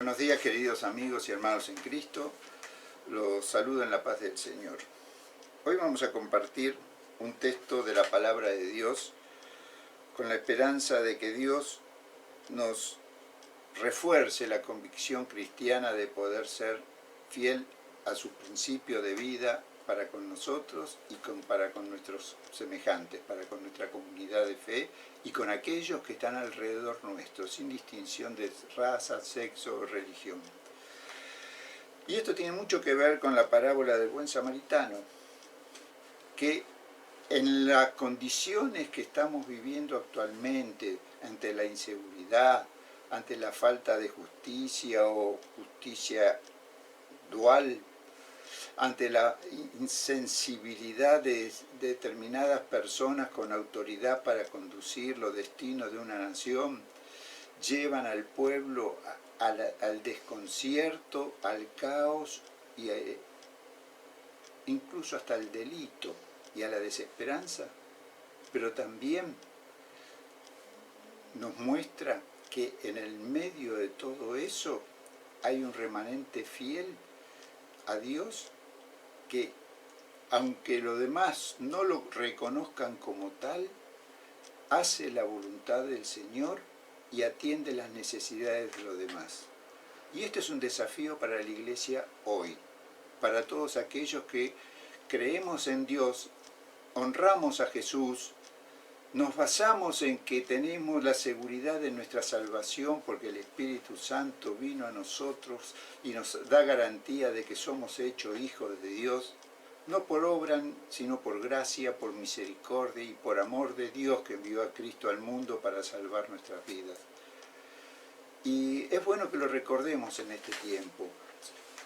Buenos días, queridos amigos y hermanos en Cristo. Los saludo en la paz del Señor. Hoy vamos a compartir un texto de la palabra de Dios con la esperanza de que Dios nos refuerce la convicción cristiana de poder ser fiel a su principio de vida para con nosotros y para con nuestros semejantes, para con nuestra comunidad de fe y con aquellos que están alrededor nuestro, sin distinción de raza, sexo o religión. Y esto tiene mucho que ver con la parábola del buen samaritano, que en las condiciones que estamos viviendo actualmente, ante la inseguridad, ante la falta de justicia o justicia dual, ante la insensibilidad de determinadas personas con autoridad para conducir los destinos de una nación, llevan al pueblo al desconcierto, al caos y incluso hasta al delito y a la desesperanza, pero también nos muestra que en el medio de todo eso hay un remanente fiel a Dios que, aunque los demás no lo reconozcan como tal, hace la voluntad del Señor y atiende las necesidades de los demás. Y este es un desafío para la Iglesia hoy, para todos aquellos que creemos en Dios, honramos a Jesús, nos basamos en que tenemos la seguridad de nuestra salvación porque el Espíritu Santo vino a nosotros y nos da garantía de que somos hechos hijos de Dios, no por obra, sino por gracia, por misericordia y por amor de Dios que envió a Cristo al mundo para salvar nuestras vidas. Y es bueno que lo recordemos en este tiempo.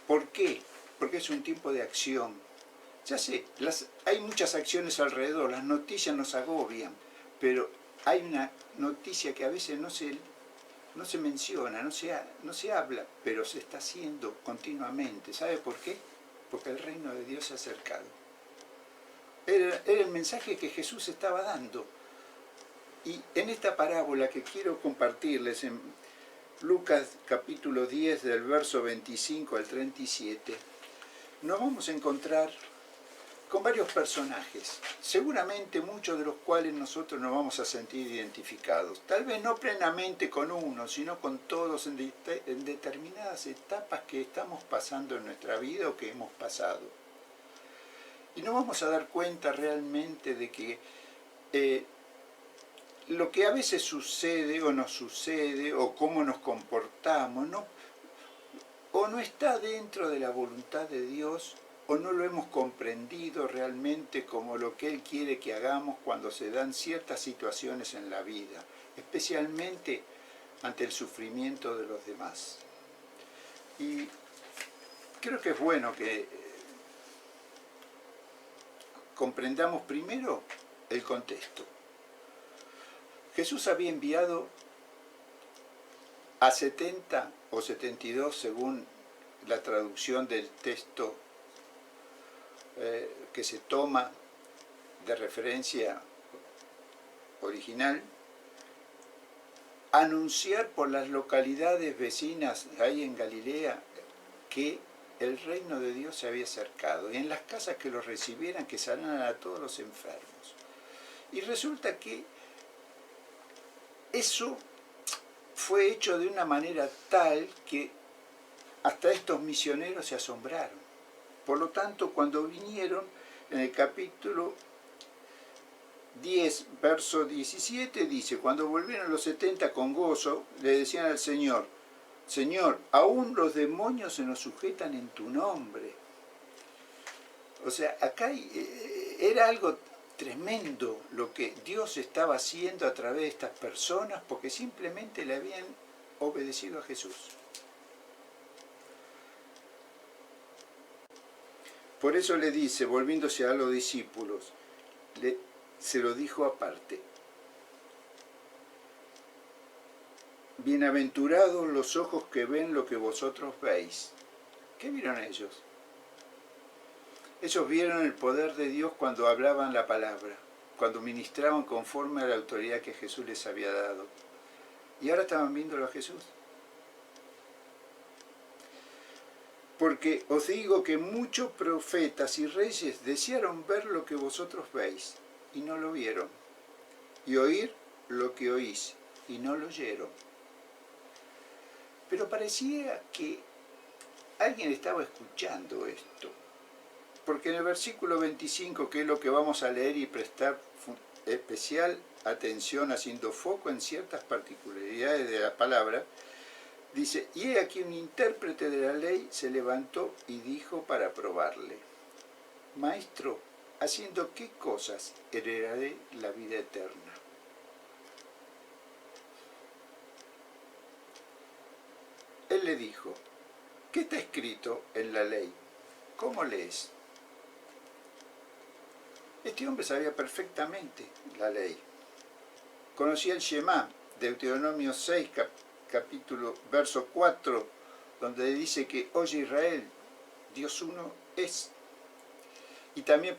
¿Por qué? Porque es un tiempo de acción. Ya sé, hay muchas acciones alrededor, las noticias nos agobian, pero hay una noticia que a veces no se menciona, no se habla, pero se está haciendo continuamente. ¿Sabe por qué? Porque el reino de Dios se ha acercado. Era el mensaje que Jesús estaba dando. Y en esta parábola que quiero compartirles en Lucas capítulo 10 del verso 25 al 37, nos vamos a encontrar con varios personajes, seguramente muchos de los cuales nosotros nos vamos a sentir identificados. Tal vez no plenamente con uno, sino con todos en determinadas etapas que estamos pasando en nuestra vida o que hemos pasado. Y nos vamos a dar cuenta realmente de que lo que a veces sucede o nos sucede o cómo nos comportamos, o no está dentro de la voluntad de Dios, o no lo hemos comprendido realmente como lo que Él quiere que hagamos cuando se dan ciertas situaciones en la vida, especialmente ante el sufrimiento de los demás. Y creo que es bueno que comprendamos primero el contexto. Jesús había enviado a 70 o 72, según la traducción del texto que se toma de referencia original, anunciar por las localidades vecinas ahí en Galilea que el reino de Dios se había acercado, y en las casas que los recibieran, que sanaran a todos los enfermos. Y resulta que eso fue hecho de una manera tal que hasta estos misioneros se asombraron. Por lo tanto, cuando vinieron, en el capítulo 10, verso 17, dice: cuando volvieron los 70 con gozo, le decían al Señor: Señor, aún los demonios se nos sujetan en tu nombre. O sea, acá era algo tremendo lo que Dios estaba haciendo a través de estas personas, porque simplemente le habían obedecido a Jesús. Por eso le dice, volviéndose a los discípulos, se lo dijo aparte: bienaventurados los ojos que ven lo que vosotros veis. ¿Qué vieron ellos? Ellos vieron el poder de Dios cuando hablaban la palabra, cuando ministraban conforme a la autoridad que Jesús les había dado. Y ahora estaban viéndolo a Jesús. Porque os digo que muchos profetas y reyes desearon ver lo que vosotros veis, y no lo vieron, y oír lo que oís, y no lo oyeron. Pero parecía que alguien estaba escuchando esto, porque en el versículo 25, que es lo que vamos a leer y prestar especial atención, haciendo foco en ciertas particularidades de la palabra, dice: y he aquí un intérprete de la ley se levantó y dijo para probarle: Maestro, ¿haciendo qué cosas heredaré la vida eterna? Él le dijo: ¿qué está escrito en la ley? ¿Cómo lees? Este hombre sabía perfectamente la ley. Conocía el Shema, Deuteronomio 6, capítulo, verso 4, donde dice que oye Israel, Dios uno es. Y también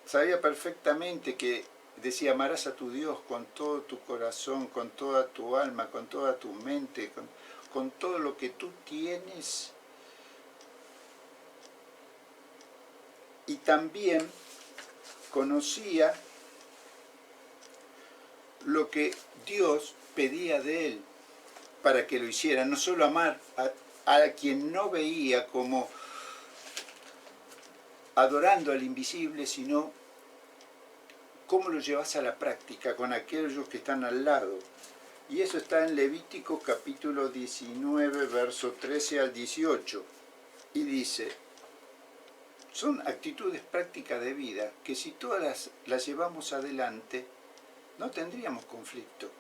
sabía perfectamente que decía: amarás a tu Dios con todo tu corazón, con toda tu alma, con toda tu mente, con todo lo que tú tienes. Y también conocía lo que Dios pedía de él para que lo hiciera. No solo amar a quien no veía como adorando al invisible, sino cómo lo llevas a la práctica con aquellos que están al lado. Y eso está en Levítico capítulo 19, verso 13 al 18. Y dice: son actitudes prácticas de vida que si todas las llevamos adelante, no tendríamos conflicto.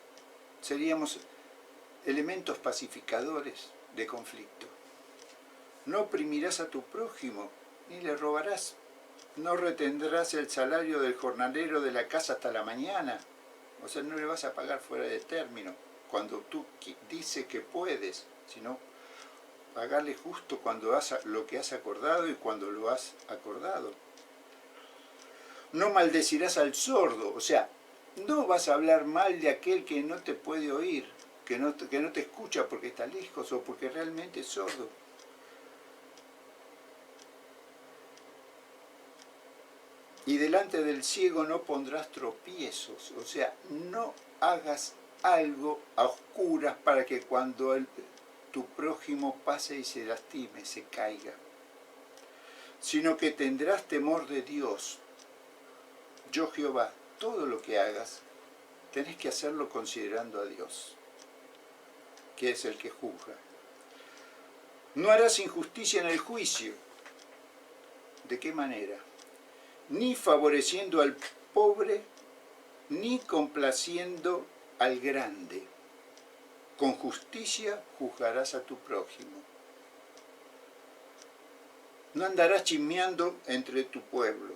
Seríamos elementos pacificadores de conflicto. No oprimirás a tu prójimo, ni le robarás. No retendrás el salario del jornalero de la casa hasta la mañana. O sea, no le vas a pagar fuera de término, cuando tú dices que puedes, sino pagarle justo cuando lo que has acordado y cuando lo has acordado. No maldecirás al sordo, o sea, no vas a hablar mal de aquel que no te puede oír, que no te escucha porque está lejos o porque realmente es sordo. Y delante del ciego no pondrás tropiezos, o sea, no hagas algo a oscuras para que cuando tu prójimo pase y se lastime, se caiga, sino que tendrás temor de Dios. Yo, Jehová, todo lo que hagas, tenés que hacerlo considerando a Dios, que es el que juzga. No harás injusticia en el juicio. ¿De qué manera? Ni favoreciendo al pobre, ni complaciendo al grande. Con justicia juzgarás a tu prójimo. No andarás chismeando entre tu pueblo.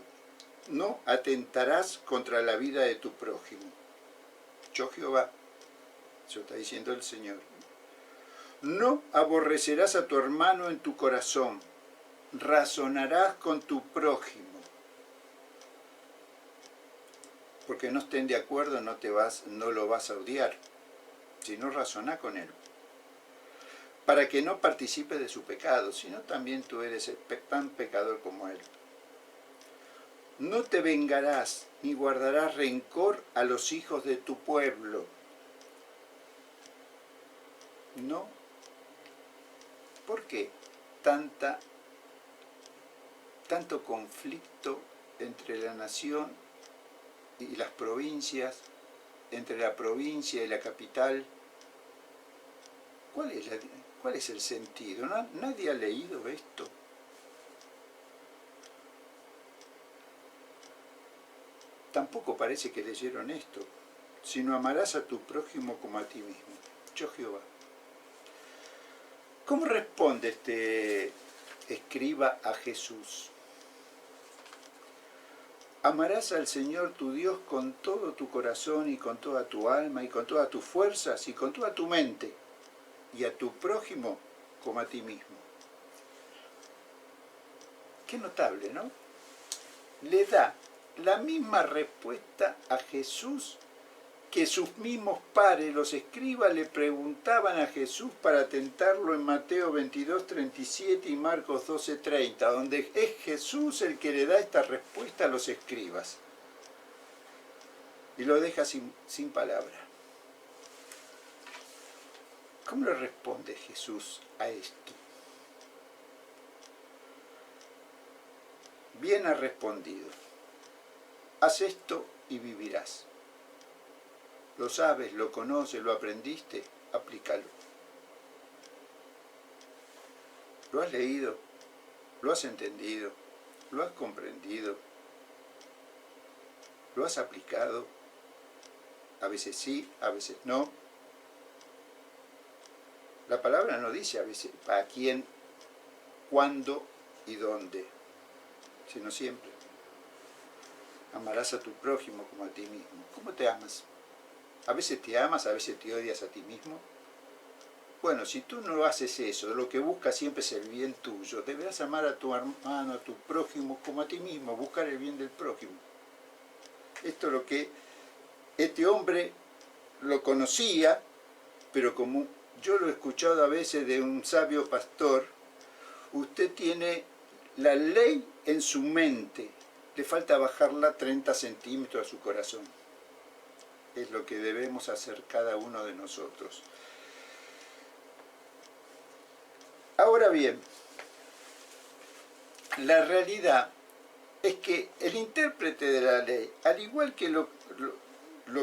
No atentarás contra la vida de tu prójimo. Yo, Jehová, eso está diciendo el Señor. No aborrecerás a tu hermano en tu corazón. Razonarás con tu prójimo. Porque no estén de acuerdo, no lo vas a odiar, sino razoná con él. Para que no participe de su pecado, sino también tú eres tan pecador como él. No te vengarás ni guardarás rencor a los hijos de tu pueblo. No. ¿Por qué tanto conflicto entre la nación y las provincias, entre la provincia y la capital? ¿Cuál es el sentido? ¿Nadie ha leído esto? Tampoco parece que leyeron esto, sino amarás a tu prójimo como a ti mismo. Yo, Jehová. ¿Cómo responde este escriba a Jesús? Amarás al Señor tu Dios con todo tu corazón y con toda tu alma y con todas tus fuerzas y con toda tu mente, y a tu prójimo como a ti mismo. Qué notable, ¿no? Le da la misma respuesta a Jesús que sus mismos pares, los escribas, le preguntaban a Jesús para tentarlo en Mateo 22:37 y Marcos 12:30, donde es Jesús el que le da esta respuesta a los escribas. Y lo deja sin palabra. ¿Cómo le responde Jesús a esto? Bien ha respondido. Haz esto y vivirás. Lo sabes, lo conoces, lo aprendiste, aplícalo. ¿Lo has leído? ¿Lo has entendido? ¿Lo has comprendido? ¿Lo has aplicado? A veces sí, a veces no. La palabra no dice a veces a quién, cuándo y dónde, sino siempre. Amarás a tu prójimo como a ti mismo. ¿Cómo te amas? A veces te amas, a veces te odias a ti mismo. Bueno, si tú no haces eso, lo que buscas siempre es el bien tuyo, deberás amar a tu hermano, a tu prójimo como a ti mismo, buscar el bien del prójimo. Esto es lo que este hombre lo conocía, pero como yo lo he escuchado a veces de un sabio pastor, usted tiene la ley en su mente, le falta bajarla 30 centímetros a su corazón. Es lo que debemos hacer cada uno de nosotros. Ahora bien, la realidad es que el intérprete de la ley, al igual que los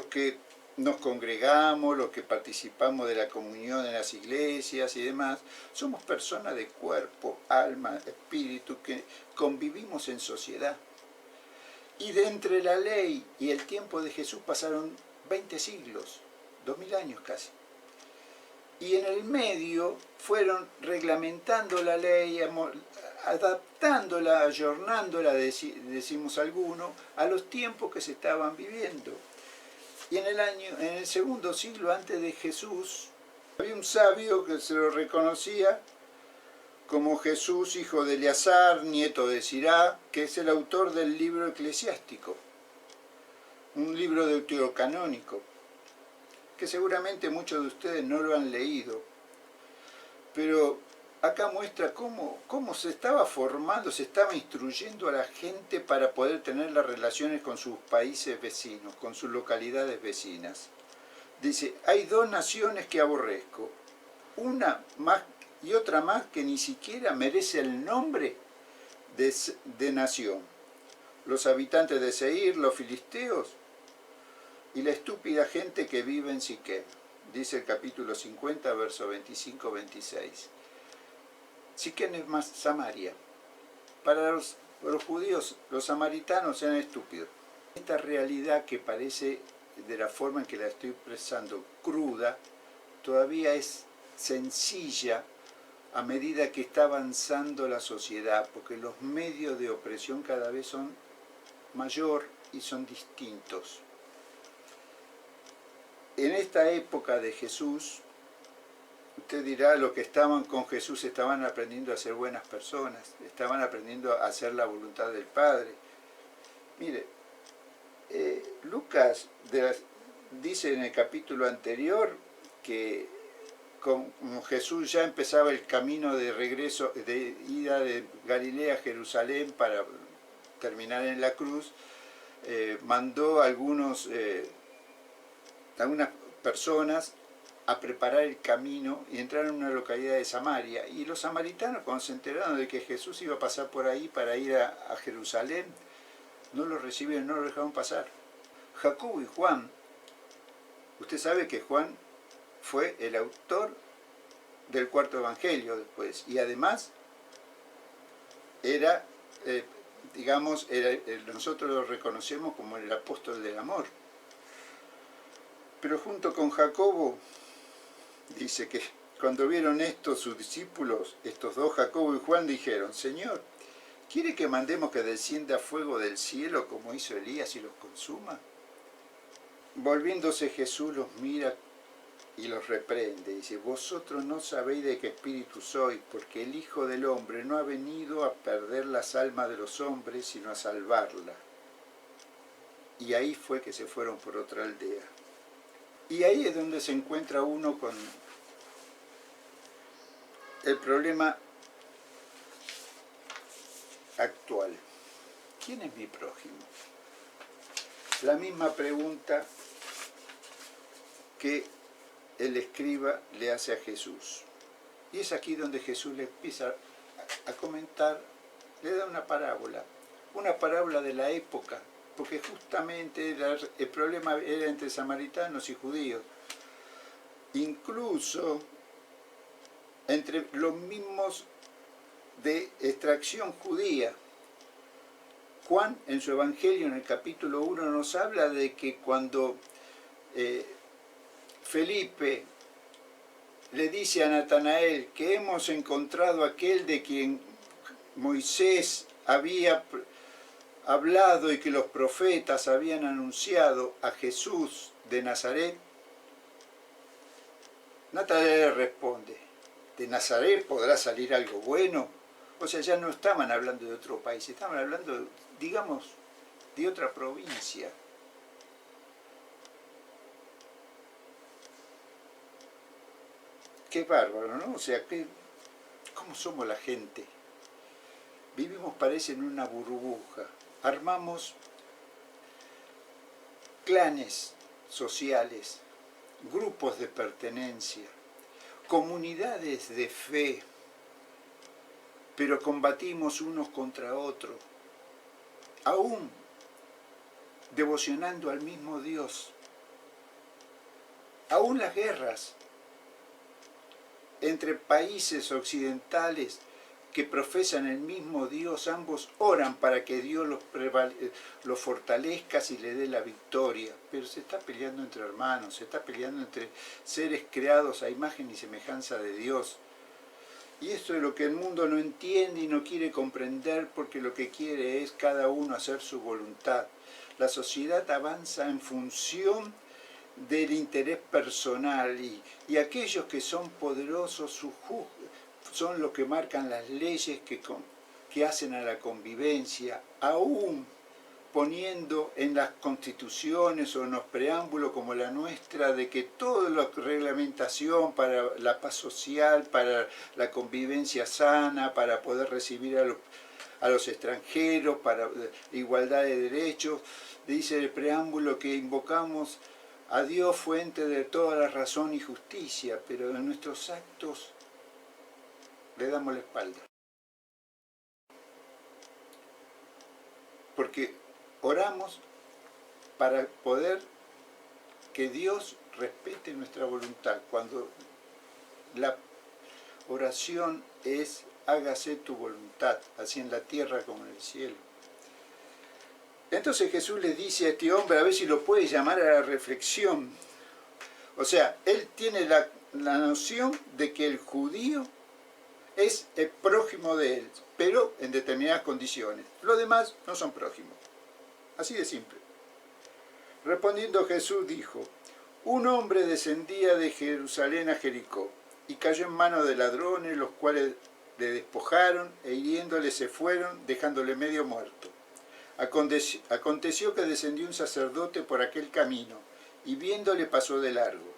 que nos congregamos, los que participamos de la comunión en las iglesias y demás, somos personas de cuerpo, alma, espíritu, que convivimos en sociedad. Y de entre la ley y el tiempo de Jesús pasaron 20 siglos, 2000 años casi. Y en el medio fueron reglamentando la ley, adaptándola, ayornándola, decimos algunos, a los tiempos que se estaban viviendo. Y en el segundo siglo antes de Jesús, había un sabio que se lo reconocía como Jesús, hijo de Eleazar, nieto de Sirá, que es el autor del libro eclesiástico, un libro deuterocanónico, que seguramente muchos de ustedes no lo han leído, pero acá muestra cómo se estaba formando, se estaba instruyendo a la gente para poder tener las relaciones con sus países vecinos, con sus localidades vecinas. Dice, hay dos naciones que aborrezco, una más y otra más que ni siquiera merece el nombre de nación. Los habitantes de Seir, los filisteos, y la estúpida gente que vive en Siquem, dice el capítulo 50, verso 25-26. Siquem es más Samaria. Para los judíos, los samaritanos eran estúpidos. Esta realidad que parece, de la forma en que la estoy expresando, cruda, todavía es sencilla a medida que está avanzando la sociedad, porque los medios de opresión cada vez son mayor y son distintos. En esta época de Jesús, usted dirá, los que estaban con Jesús estaban aprendiendo a ser buenas personas, estaban aprendiendo a hacer la voluntad del Padre. Mire, Lucas dice en el capítulo anterior que como Jesús ya empezaba el camino de regreso, de ida de Galilea a Jerusalén para terminar en la cruz, mandó a algunas personas a preparar el camino y entraron en una localidad de Samaria. Y los samaritanos, cuando se enteraron de que Jesús iba a pasar por ahí para ir a Jerusalén, no lo recibieron, no lo dejaron pasar. Jacobo y Juan, usted sabe que Juan fue el autor del cuarto evangelio después, y además era, nosotros lo reconocemos como el apóstol del amor. Pero junto con Jacobo, dice que cuando vieron esto sus discípulos, estos dos, Jacobo y Juan, dijeron, Señor, ¿quiere que mandemos que descienda fuego del cielo como hizo Elías y los consuma? Volviéndose Jesús los mira y los reprende, dice, vosotros no sabéis de qué espíritu sois, porque el Hijo del Hombre no ha venido a perder las almas de los hombres, sino a salvarlas. Y ahí fue que se fueron por otra aldea. Y ahí es donde se encuentra uno con el problema actual. ¿Quién es mi prójimo? La misma pregunta que el escriba le hace a Jesús. Y es aquí donde Jesús le empieza a comentar, le da una parábola de la época, porque justamente el problema era entre samaritanos y judíos. Incluso entre los mismos de extracción judía. Juan, en su Evangelio, en el capítulo 1, nos habla de que cuando Felipe le dice a Natanael que hemos encontrado aquel de quien Moisés había hablado y que los profetas habían anunciado, a Jesús de Nazaret, Natanael responde, ¿de Nazaret podrá salir algo bueno? O sea, ya no estaban hablando de otro país, estaban hablando, digamos, de otra provincia. Qué bárbaro, ¿no? O sea, ¿cómo somos la gente? Vivimos, parece, en una burbuja. Armamos clanes sociales, grupos de pertenencia, comunidades de fe, pero combatimos unos contra otros, aún devocionando al mismo Dios. Aún las guerras entre países occidentales que profesan el mismo Dios, ambos oran para que Dios los fortalezca y le dé la victoria, pero se está peleando entre hermanos, se está peleando entre seres creados a imagen y semejanza de Dios. Y esto es lo que el mundo no entiende y no quiere comprender, porque lo que quiere es cada uno hacer su voluntad. La sociedad avanza en función del interés personal y aquellos que son poderosos son los que marcan las leyes que hacen a la convivencia, aún poniendo en las constituciones o en los preámbulos como la nuestra de que toda la reglamentación para la paz social, para la convivencia sana, para poder recibir a los extranjeros, para igualdad de derechos, dice el preámbulo que invocamos a Dios, fuente de toda la razón y justicia, pero en nuestros actos le damos la espalda. Porque oramos para poder que Dios respete nuestra voluntad, cuando la oración es hágase tu voluntad, así en la tierra como en el cielo. Entonces Jesús le dice a este hombre, a ver si lo puede llamar a la reflexión. O sea, él tiene la noción de que el judío es el prójimo de él, pero en determinadas condiciones. Los demás no son prójimos. Así de simple. Respondiendo Jesús dijo, un hombre descendía de Jerusalén a Jericó y cayó en manos de ladrones, los cuales le despojaron e hiriéndole se fueron, dejándole medio muerto. Aconteció que descendió un sacerdote por aquel camino y viéndole pasó de largo.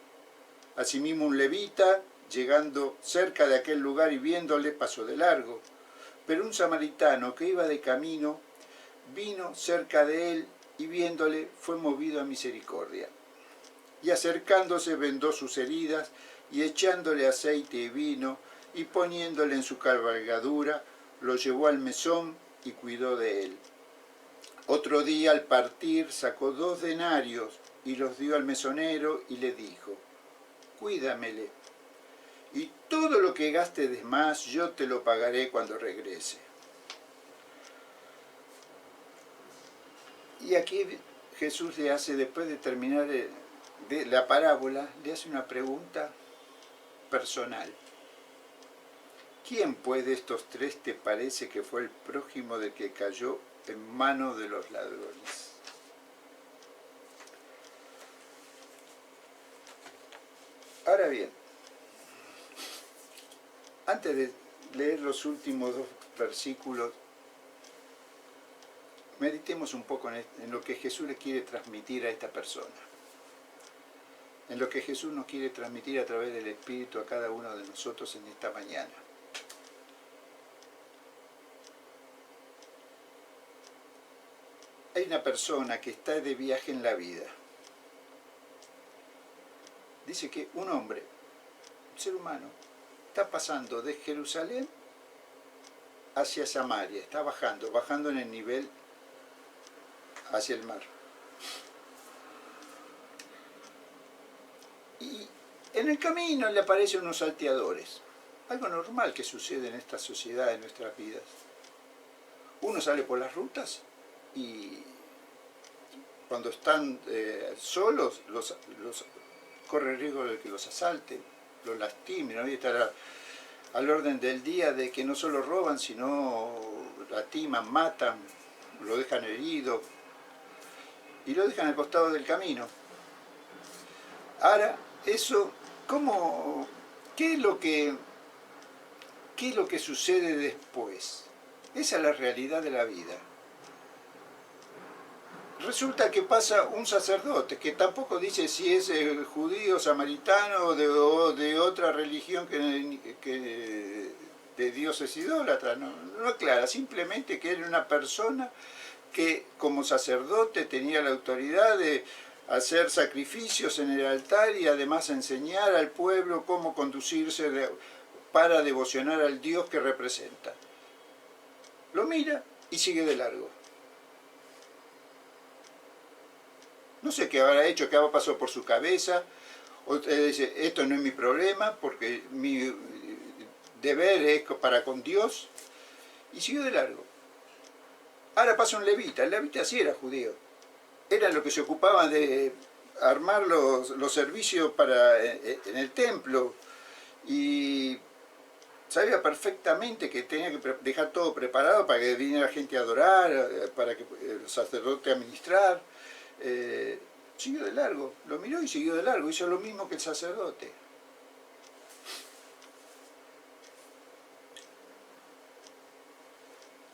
Asimismo un levita, llegando cerca de aquel lugar y viéndole, pasó de largo. Pero un samaritano que iba de camino vino cerca de él y viéndole fue movido a misericordia. Y acercándose vendó sus heridas y echándole aceite y vino y poniéndole en su cabalgadura, lo llevó al mesón y cuidó de él. Otro día al partir sacó 2 denarios y los dio al mesonero y le dijo, cuídamele, y todo lo que gastes de más yo te lo pagaré cuando regrese. Y aquí Jesús le hace, después de terminar la parábola, le hace una pregunta personal. ¿Quién pues de estos 3 te parece que fue el prójimo del que cayó en manos de los ladrones? Ahora bien, antes de leer los últimos 2 versículos, meditemos un poco en lo que Jesús le quiere transmitir a esta persona. en lo que Jesús nos quiere transmitir a través del Espíritu a cada uno de nosotros en esta mañana. Hay una persona que está de viaje en la vida. Dice que un hombre, un ser humano, está pasando de Jerusalén hacia Samaria, está bajando en el nivel hacia el mar. Y en el camino le aparecen unos salteadores, algo normal que sucede en esta sociedad, en nuestras vidas. Uno sale por las rutas y cuando están solos, corre el riesgo de que los asalten, los lastimen. Hoy está al orden del día de que no solo roban, sino lastiman, matan, lo dejan herido y lo dejan al costado del camino. Ahora, eso, ¿qué es lo que sucede después? Esa es la realidad de la vida. Resulta que pasa un sacerdote, que tampoco dice si es judío, samaritano o de otra religión que de dioses idólatras, no aclara, simplemente que era una persona que como sacerdote tenía la autoridad de hacer sacrificios en el altar y además enseñar al pueblo cómo conducirse para devocionar al Dios que representa. Lo mira y sigue de largo. No sé qué habrá hecho, qué habrá pasado por su cabeza. O dice, esto no es mi problema porque mi deber es para con Dios. Y siguió de largo. Ahora pasa un levita. El levita sí era judío. Eran los que se ocupaban de armar los servicios en el templo. Y sabía perfectamente que tenía que dejar todo preparado para que viniera la gente a adorar, para que el sacerdote administrar. Siguió de largo, lo miró y siguió de largo, hizo lo mismo que el sacerdote.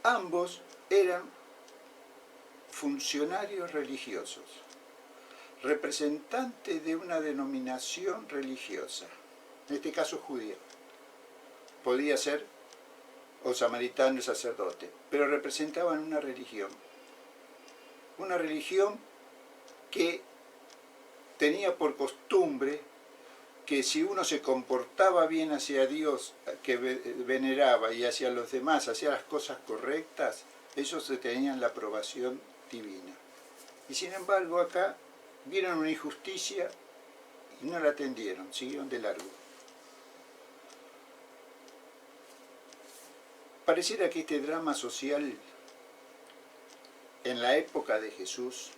Ambos eran funcionarios religiosos, representantes de una denominación religiosa, en este caso judío. Podía ser o samaritano el sacerdote, pero representaban una religión que tenía por costumbre que si uno se comportaba bien hacia Dios, que veneraba, y hacia los demás, hacía las cosas correctas, ellos tenían la aprobación divina. Y sin embargo acá vieron una injusticia y no la atendieron, siguieron de largo. Pareciera que este drama social en la época de Jesús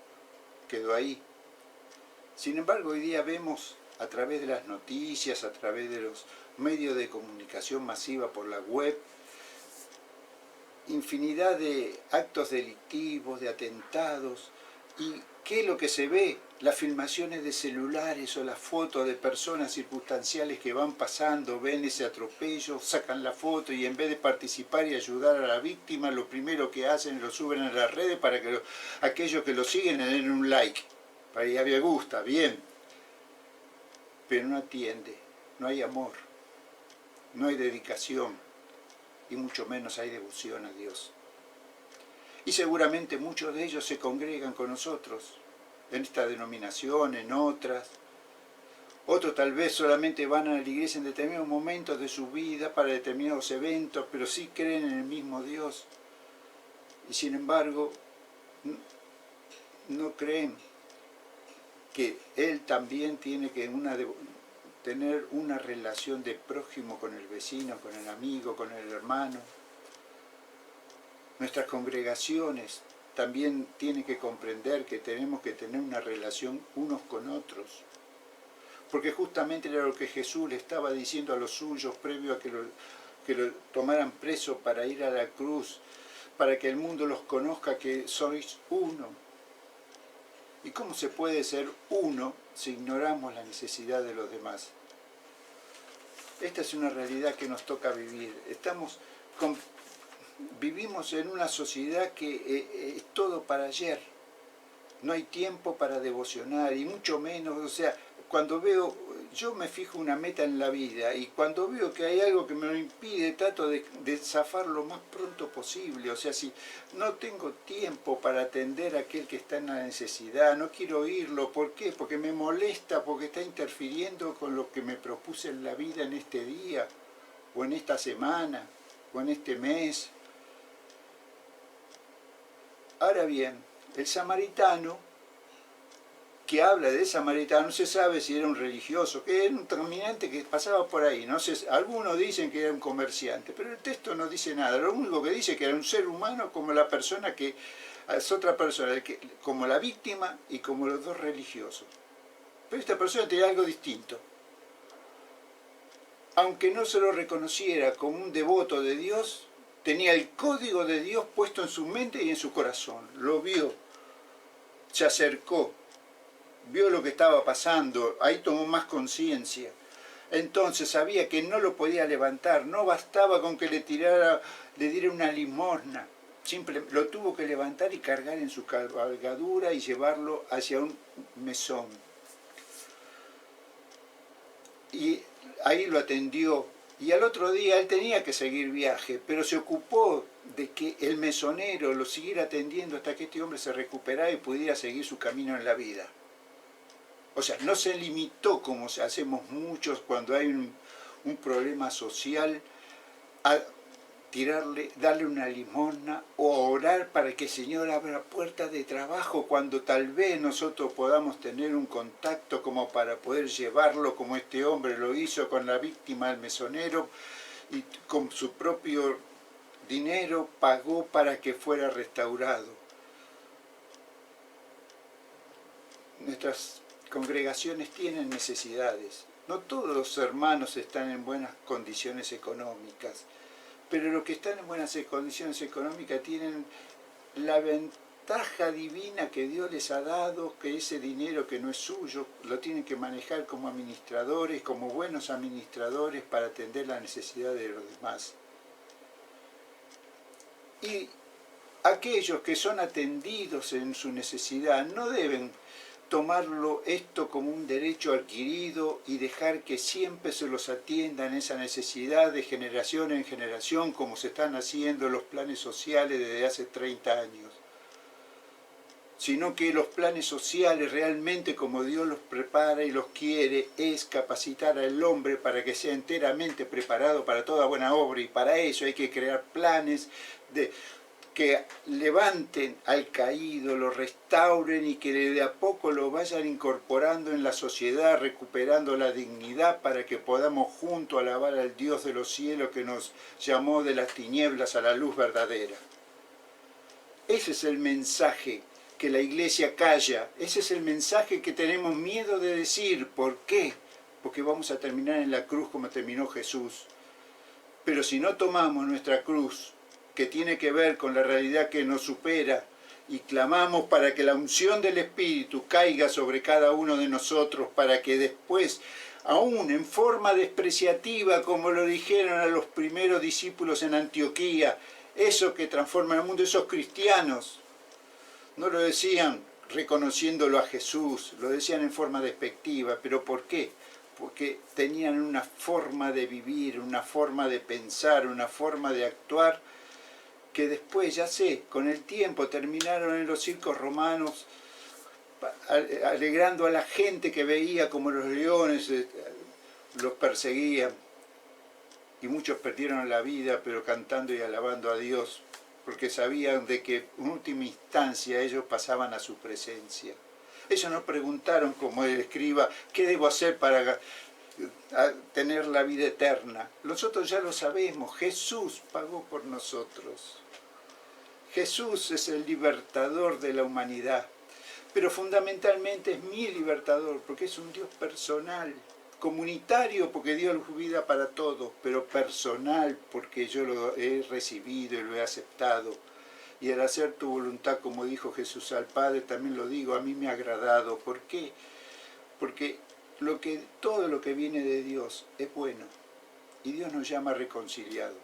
quedó ahí. Sin embargo, hoy día vemos a través de las noticias, a través de los medios de comunicación masiva por la web, infinidad de actos delictivos, de atentados. ¿Y qué es lo que se ve? Las filmaciones de celulares o las fotos de personas circunstanciales que van pasando, ven ese atropello, sacan la foto y en vez de participar y ayudar a la víctima, lo primero que hacen es lo suben a las redes para que aquellos que lo siguen le den un like. Para que me gusta, bien. Pero no atiende, no hay amor, no hay dedicación y mucho menos hay devoción a Dios. Y seguramente muchos de ellos se congregan con nosotros en esta denominación, en otras. Otros tal vez solamente van a la iglesia en determinados momentos de su vida para determinados eventos, pero sí creen en el mismo Dios. Y sin embargo, no creen que Él también tiene que tener una relación de prójimo con el vecino, con el amigo, con el hermano. Nuestras congregaciones también tienen que comprender que tenemos que tener una relación unos con otros. Porque justamente era lo que Jesús le estaba diciendo a los suyos previo a que lo tomaran preso para ir a la cruz, para que el mundo los conozca que sois uno. ¿Y cómo se puede ser uno si ignoramos la necesidad de los demás? Esta es una realidad que nos toca vivir. Vivimos en una sociedad que es todo para ayer. No hay tiempo para devocionar y mucho menos, cuando veo, yo me fijo una meta en la vida y cuando veo que hay algo que me lo impide, trato de zafar lo más pronto posible. O sea, si no tengo tiempo para atender a aquel que está en la necesidad, no quiero oírlo. ¿Por qué? Porque me molesta, porque está interfiriendo con lo que me propuse en la vida en este día, o en esta semana, o en este mes. Ahora bien, el samaritano, que habla de samaritano, no se sabe si era un religioso, que era un caminante que pasaba por ahí. No sé, algunos dicen que era un comerciante, pero el texto no dice nada. Lo único que dice es que era un ser humano como la persona que es otra persona, como la víctima y como los dos religiosos. Pero esta persona tenía algo distinto. Aunque no se lo reconociera como un devoto de Dios, tenía el código de Dios puesto en su mente y en su corazón. Lo vio, se acercó, vio lo que estaba pasando, ahí tomó más conciencia. Entonces sabía que no lo podía levantar, no bastaba con que le diera una limosna. Lo tuvo que levantar y cargar en su cabalgadura y llevarlo hacia un mesón. Y ahí lo atendió. Y al otro día él tenía que seguir viaje, pero se ocupó de que el mesonero lo siguiera atendiendo hasta que este hombre se recuperara y pudiera seguir su camino en la vida. O sea, no se limitó, como hacemos muchos cuando hay un problema social, a darle una limosna o a orar para que el Señor abra puertas de trabajo cuando tal vez nosotros podamos tener un contacto como para poder llevarlo, como este hombre lo hizo con la víctima del mesonero, y con su propio dinero pagó para que fuera restaurado. Nuestras congregaciones tienen necesidades. No todos los hermanos están en buenas condiciones económicas, pero los que están en buenas condiciones económicas tienen la ventaja divina que Dios les ha dado, que ese dinero que no es suyo, lo tienen que manejar como administradores, como buenos administradores para atender la necesidad de los demás. Y aquellos que son atendidos en su necesidad no deben tomarlo esto como un derecho adquirido y dejar que siempre se los atienda en esa necesidad de generación en generación, como se están haciendo los planes sociales desde hace 30 años. Sino que los planes sociales realmente, como Dios los prepara y los quiere, es capacitar al hombre para que sea enteramente preparado para toda buena obra, y para eso hay que crear planes que levanten al caído, lo restauren y que de a poco lo vayan incorporando en la sociedad, recuperando la dignidad para que podamos juntos alabar al Dios de los cielos que nos llamó de las tinieblas a la luz verdadera. Ese es el mensaje que la Iglesia calla, ese es el mensaje que tenemos miedo de decir. ¿Por qué? Porque vamos a terminar en la cruz como terminó Jesús. Pero si no tomamos nuestra cruz, que tiene que ver con la realidad que nos supera, y clamamos para que la unción del Espíritu caiga sobre cada uno de nosotros, para que después, aún en forma despreciativa, como lo dijeron a los primeros discípulos en Antioquía, eso que transforma el mundo, esos cristianos, no lo decían reconociéndolo a Jesús, lo decían en forma despectiva. ¿Pero por qué? Porque tenían una forma de vivir, una forma de pensar, una forma de actuar, que después, ya sé, con el tiempo terminaron en los circos romanos, alegrando a la gente que veía como los leones los perseguían. Y muchos perdieron la vida, pero cantando y alabando a Dios, porque sabían de que en última instancia ellos pasaban a su presencia. Ellos no preguntaron, como el escriba, ¿qué debo hacer para tener la vida eterna? Nosotros ya lo sabemos, Jesús pagó por nosotros. Jesús es el libertador de la humanidad, pero fundamentalmente es mi libertador, porque es un Dios personal, comunitario, porque dio su vida para todos, pero personal, porque yo lo he recibido y lo he aceptado. Y al hacer tu voluntad, como dijo Jesús al Padre, también lo digo, a mí me ha agradado. ¿Por qué? Porque todo lo que viene de Dios es bueno, y Dios nos llama reconciliados.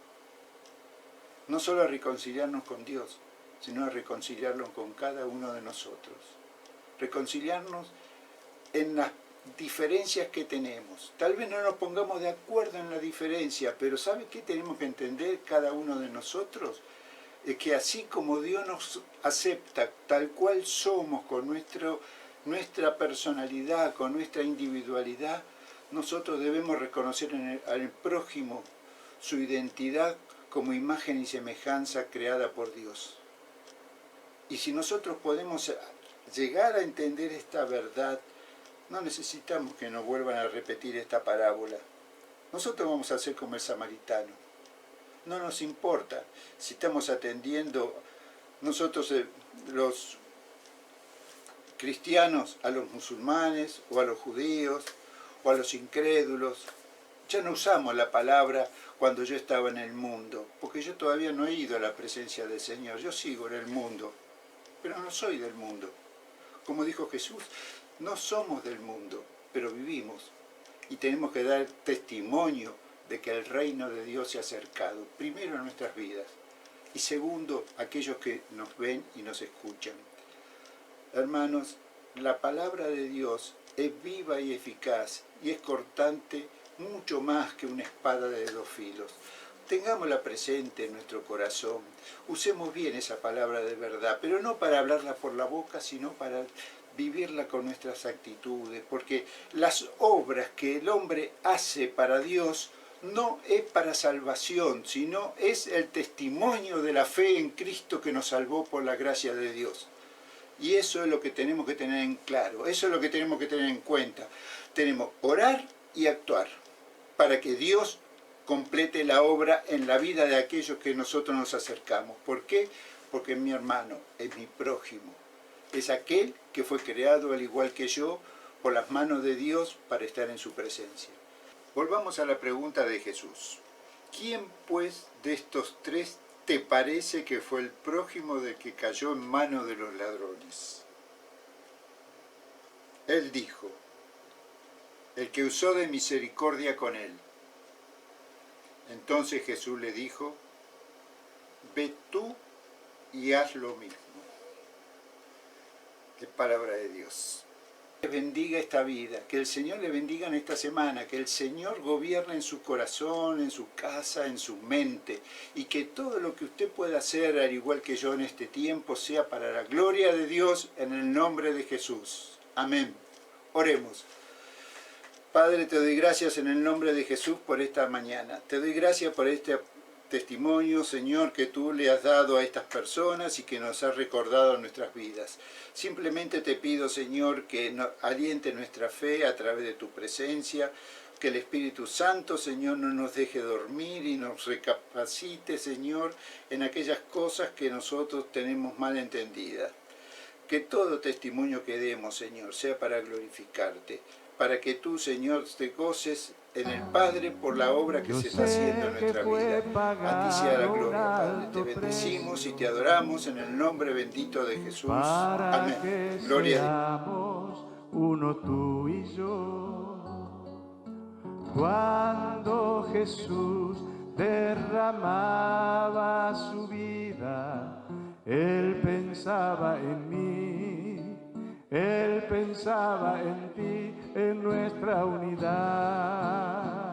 No solo a reconciliarnos con Dios, sino a reconciliarnos con cada uno de nosotros. Reconciliarnos en las diferencias que tenemos. Tal vez no nos pongamos de acuerdo en la diferencia, pero ¿sabe qué tenemos que entender cada uno de nosotros? Es que así como Dios nos acepta tal cual somos, con nuestra personalidad, con nuestra individualidad, nosotros debemos reconocer al prójimo su identidad como imagen y semejanza creada por Dios. Y si nosotros podemos llegar a entender esta verdad, no necesitamos que nos vuelvan a repetir esta parábola. Nosotros vamos a ser como el samaritano. No nos importa si estamos atendiendo nosotros los cristianos a los musulmanes o a los judíos o a los incrédulos. Ya no usamos la palabra cuando yo estaba en el mundo, porque yo todavía no he ido a la presencia del Señor. Yo sigo en el mundo, pero no soy del mundo. Como dijo Jesús, no somos del mundo, pero vivimos. Y tenemos que dar testimonio de que el reino de Dios se ha acercado, primero en nuestras vidas, y segundo, aquellos que nos ven y nos escuchan. Hermanos, la palabra de Dios es viva y eficaz, y es cortante mucho más que una espada de dos filos. Tengámosla presente en nuestro corazón, usemos bien esa palabra de verdad, pero no para hablarla por la boca, sino para vivirla con nuestras actitudes, porque las obras que el hombre hace para Dios no es para salvación, sino es el testimonio de la fe en Cristo que nos salvó por la gracia de Dios. Y eso es lo que tenemos que tener en claro, eso es lo que tenemos que tener en cuenta. Tenemos que orar y actuar para que Dios complete la obra en la vida de aquellos que nosotros nos acercamos. ¿Por qué? Porque es mi hermano, es mi prójimo. Es aquel que fue creado al igual que yo por las manos de Dios para estar en su presencia. Volvamos a la pregunta de Jesús. ¿Quién pues de estos tres te parece que fue el prójimo del que cayó en manos de los ladrones? Él dijo, el que usó de misericordia con él. Entonces Jesús le dijo, ve tú y haz lo mismo. Es palabra de Dios. Que bendiga esta vida, que el Señor le bendiga en esta semana, que el Señor gobierne en su corazón, en su casa, en su mente, y que todo lo que usted pueda hacer, al igual que yo en este tiempo, sea para la gloria de Dios, en el nombre de Jesús. Amén. Oremos. Padre, te doy gracias en el nombre de Jesús por esta mañana. Te doy gracias por este testimonio, Señor, que tú le has dado a estas personas y que nos has recordado en nuestras vidas. Simplemente te pido, Señor, que aliente nuestra fe a través de tu presencia, que el Espíritu Santo, Señor, no nos deje dormir y nos recapacite, Señor, en aquellas cosas que nosotros tenemos mal entendidas. Que todo testimonio que demos, Señor, sea para glorificarte, para que tú, Señor, te goces en el Padre por la obra que se está haciendo en nuestra vida. A ti sea la gloria, Padre. Te bendecimos y te adoramos en el nombre bendito de Jesús. Amén. Gloria a Dios. Uno tú y yo. Cuando Jesús derramaba su vida, Él pensaba en mí, Él pensaba en ti, en nuestra unidad.